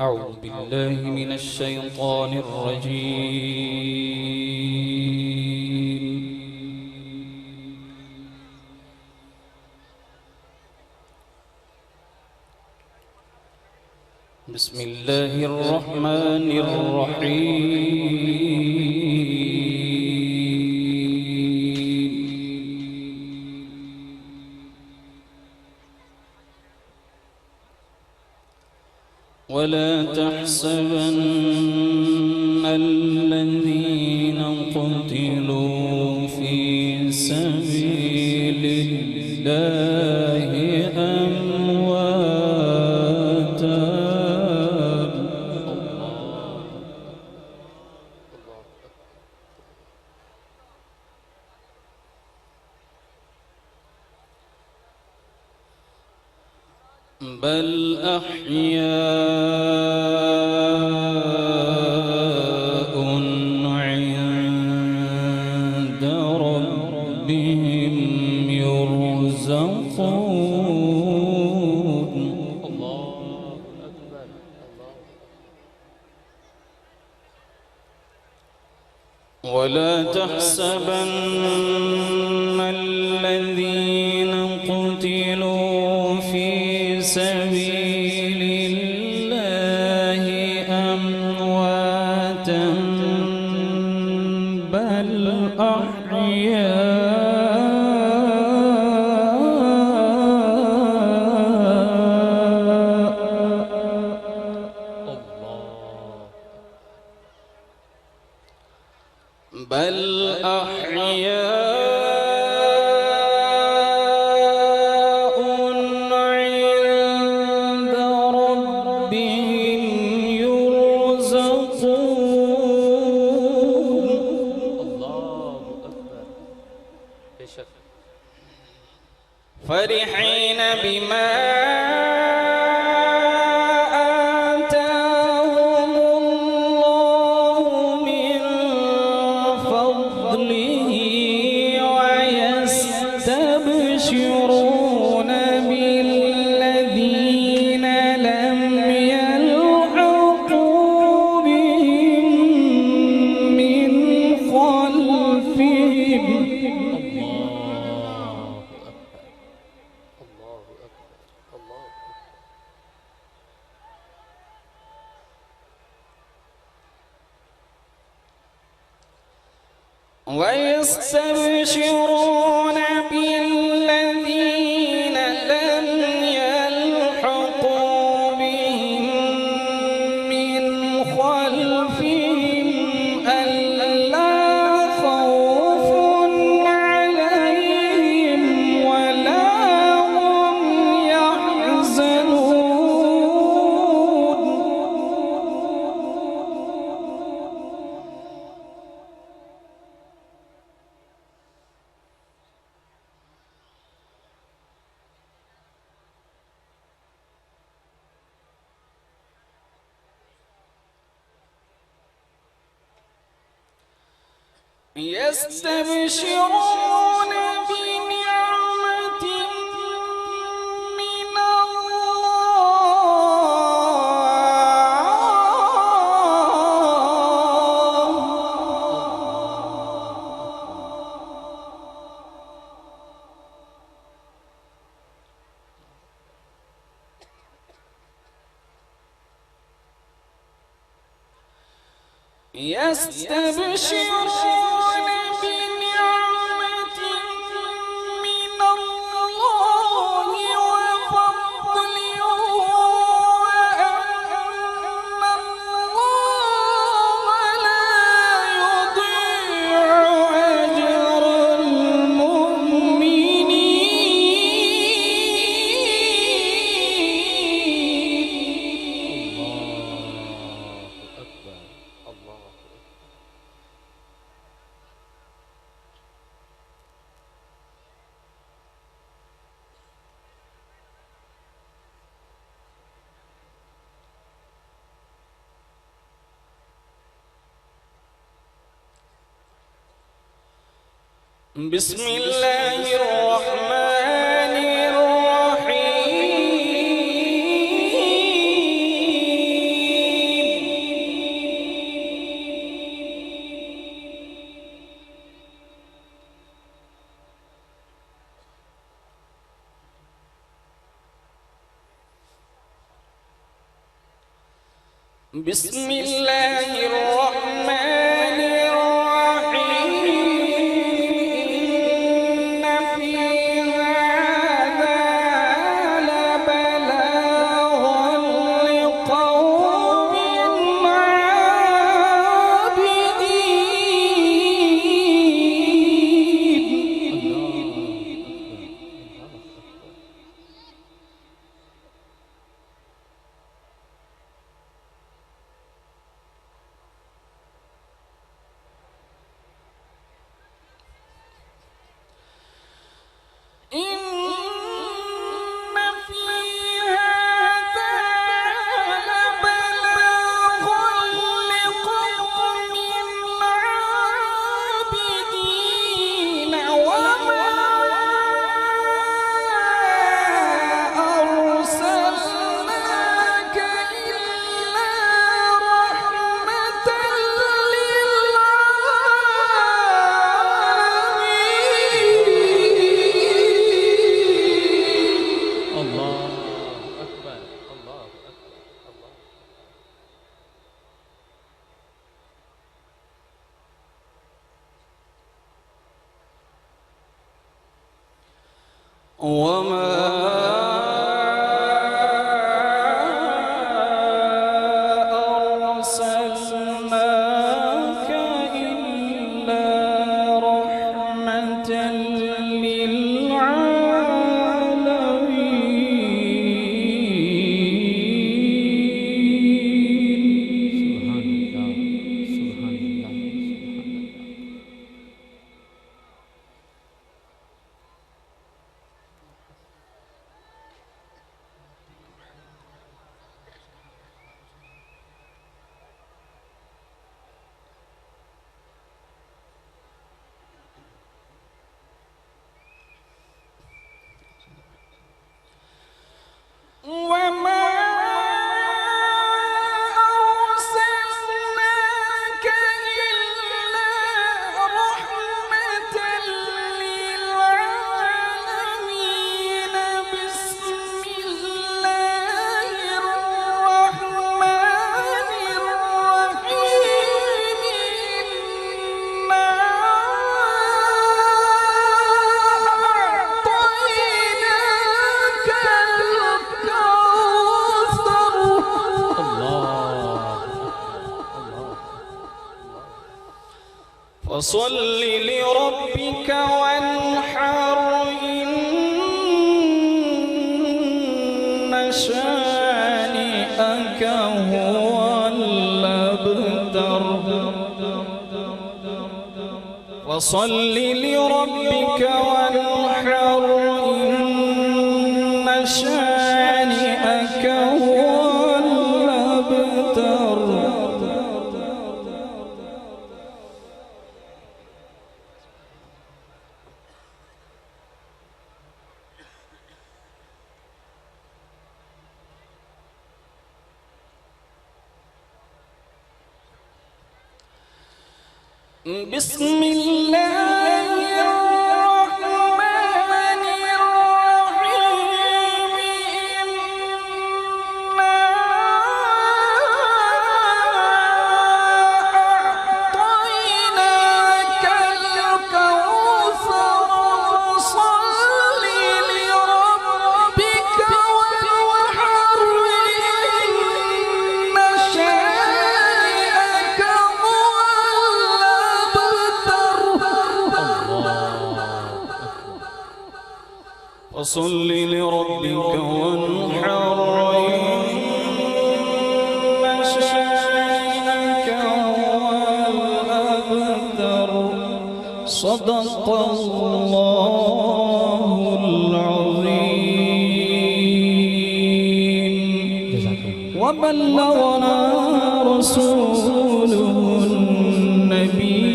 أعوذ بالله من الشيطان الرجيم. بسم الله الرحمن الرحيم. ولا تحسبن الذين قتلوا في سبيل الله أمواتا، بل أحياء عند ربهم يرزقون. ولا تحسبن الذين قتلوا في سبيل الله أمواتا، بل أحياء عند ربهم يرزقون. الله أكبر. فرحين بما يستبشرون بالذين لم يلحقوا بهم من خلفهم. ويستبشرون بالذين لم يلحقوا بهم من خلفهم ألا خوف عليهم ولا هم يحزنون. يستبشرون بنعمة من يستبشرون بنعمة من الله وفضل وأن الله لا يضيع أجر بسم الله الرحمن الرحيم. بسم الله الرحمن الرحيم إن في هذا لبلاغا لقوم عابدين وما أرسلناك إلا رحمة للعالمين. الله أكبر الله أكبر الله. وما أرسلناك إلا رحمة للعالمين. سبحان الله سبحان وما أرسلناك إلا رحمة للعالمين. بسم الله الرحمن الرحيم إنا أعطيناك الكوثر. فصل لربك وانحر إن شانئك هو الأبتر. فصل لربك وانحر إن شانئك هو الأبتر. بسم الله الرحمن الرحيم إنا أعطيناك الكوثر. فصل لربك وانحر إن شانئك هو فصل لربك وانحر إن شانئك هو الأبتر. صدق الله العظيم وبلغنا رسوله النبي